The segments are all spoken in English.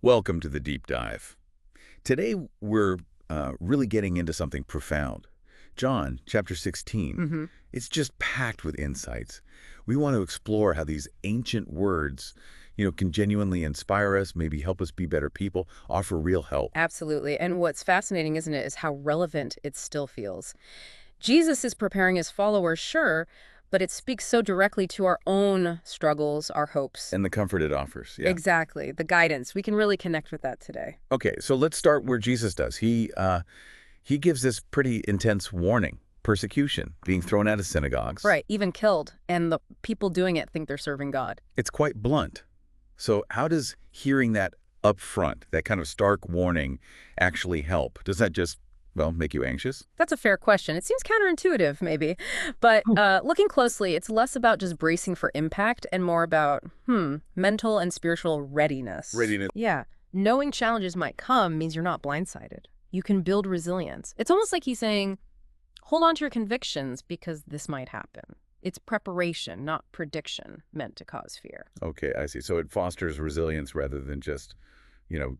Welcome to the deep dive. Today we're really getting into something profound. John chapter 16. hmm It's just packed with insights. We want to explore how these ancient words, can genuinely inspire us, maybe help us be better people, offer real help. Absolutely. And what's fascinating, isn't it, is how relevant it still feels. Jesus is preparing his followers, sure, but it speaks so directly to our own struggles, our hopes. And the comfort it offers. Yeah. Exactly. The guidance. We can really connect with that today. Okay, so let's start where Jesus does. He gives this pretty intense warning: persecution, being thrown out of synagogues. Right. Even killed. And the people doing it think they're serving God. It's quite blunt. So how does hearing that up front, that kind of stark warning, actually help? Does that just, make you anxious? That's a fair question. It seems counterintuitive, maybe. But looking closely, it's less about just bracing for impact and more about, mental and spiritual readiness. Readiness. Yeah. Knowing challenges might come means you're not blindsided. You can build resilience. It's almost like he's saying, hold on to your convictions because this might happen. It's preparation, not prediction, meant to cause fear. Okay, I see. So it fosters resilience rather than just,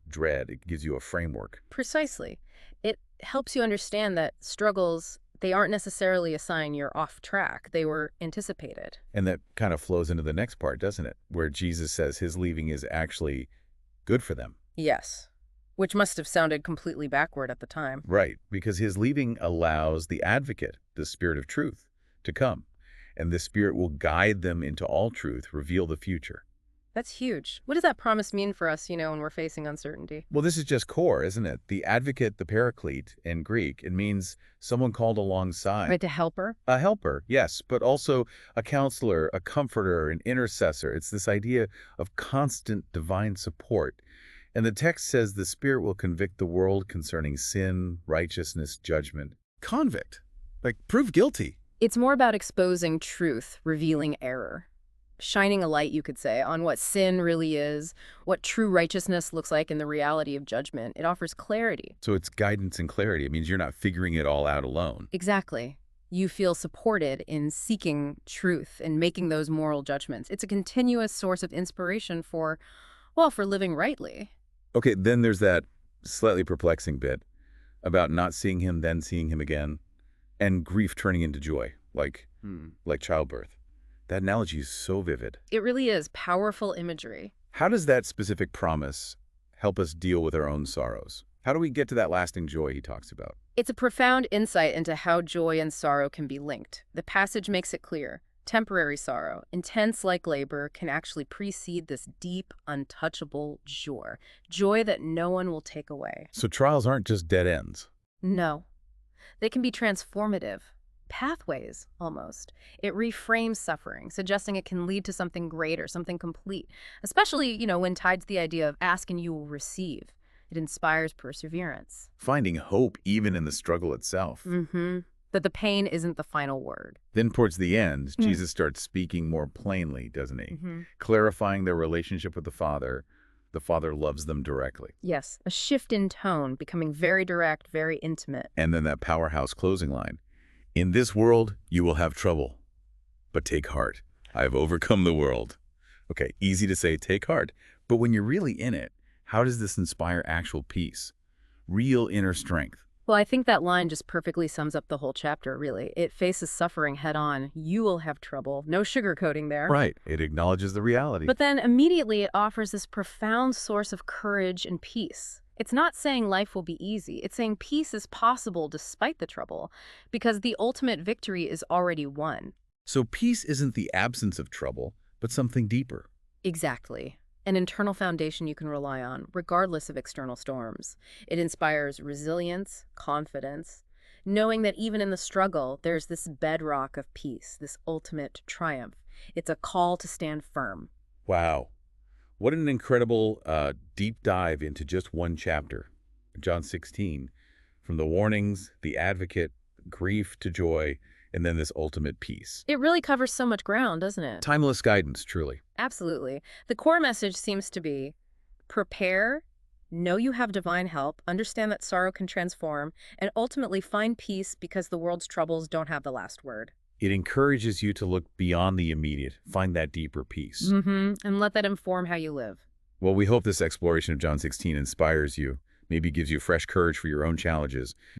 dread. It gives you a framework. Precisely. It helps you understand that struggles, they aren't necessarily a sign you're off track. They were anticipated. And that kind of flows into the next part, doesn't it? Where Jesus says his leaving is actually good for them. Yes. Which must have sounded completely backward at the time. Right, because his leaving allows the advocate, the Spirit of truth, to come. And the Spirit will guide them into all truth, reveal the future. That's huge. What does that promise mean for us, when we're facing uncertainty? Well, this is just core, isn't it? The advocate, the paraclete in Greek, it means someone called alongside. Right, to help her? A helper, yes, but also a counselor, a comforter, an intercessor. It's this idea of constant divine support. And the text says the Spirit will convict the world concerning sin, righteousness, judgment. Convict. Like, prove guilty. It's more about exposing truth, revealing error. Shining a light, you could say, on what sin really is, what true righteousness looks like in the reality of judgment. It offers clarity. So it's guidance and clarity. It means you're not figuring it all out alone. Exactly. You feel supported in seeking truth and making those moral judgments. It's a continuous source of inspiration for living rightly. Okay, then there's that slightly perplexing bit about not seeing him, then seeing him again, and grief turning into joy, like childbirth. That analogy is so vivid. It really is powerful imagery. How does that specific promise help us deal with our own sorrows? How do we get to that lasting joy he talks about? It's a profound insight into how joy and sorrow can be linked. The passage makes it clear. Temporary sorrow, intense like labor, can actually precede this deep, untouchable joy that no one will take away. So trials aren't just dead ends. No, they can be transformative. Pathways, almost. It reframes suffering, suggesting it can lead to something greater, something complete, especially, when tied to the idea of ask and you will receive. It inspires perseverance. Finding hope even in the struggle itself. That the pain isn't the final word. Then towards the end, Jesus starts speaking more plainly, doesn't he? Clarifying their relationship with the Father. The Father loves them directly. Yes, a shift in tone, becoming very direct, very intimate. And then that powerhouse closing line. In this world, you will have trouble, but take heart. I have overcome the world. Okay, easy to say, take heart. But when you're really in it, how does this inspire actual peace? Real inner strength. Well, I think that line just perfectly sums up the whole chapter, really. It faces suffering head on. You will have trouble. No sugarcoating there. Right. It acknowledges the reality. But then immediately it offers this profound source of courage and peace. It's not saying life will be easy. It's saying peace is possible despite the trouble, because the ultimate victory is already won. So peace isn't the absence of trouble, but something deeper. Exactly. An internal foundation you can rely on, regardless of external storms. It inspires resilience, confidence, knowing that even in the struggle, there's this bedrock of peace, this ultimate triumph. It's a call to stand firm. Wow. What an incredible deep dive into just one chapter, John 16, from the warnings, the advocate, grief to joy, and then this ultimate peace. It really covers so much ground, doesn't it? Timeless guidance, truly. Absolutely. The core message seems to be prepare, know you have divine help, understand that sorrow can transform, and ultimately find peace because the world's troubles don't have the last word. It encourages you to look beyond the immediate, find that deeper peace. And let that inform how you live. Well, we hope this exploration of John 16 inspires you, maybe gives you fresh courage for your own challenges.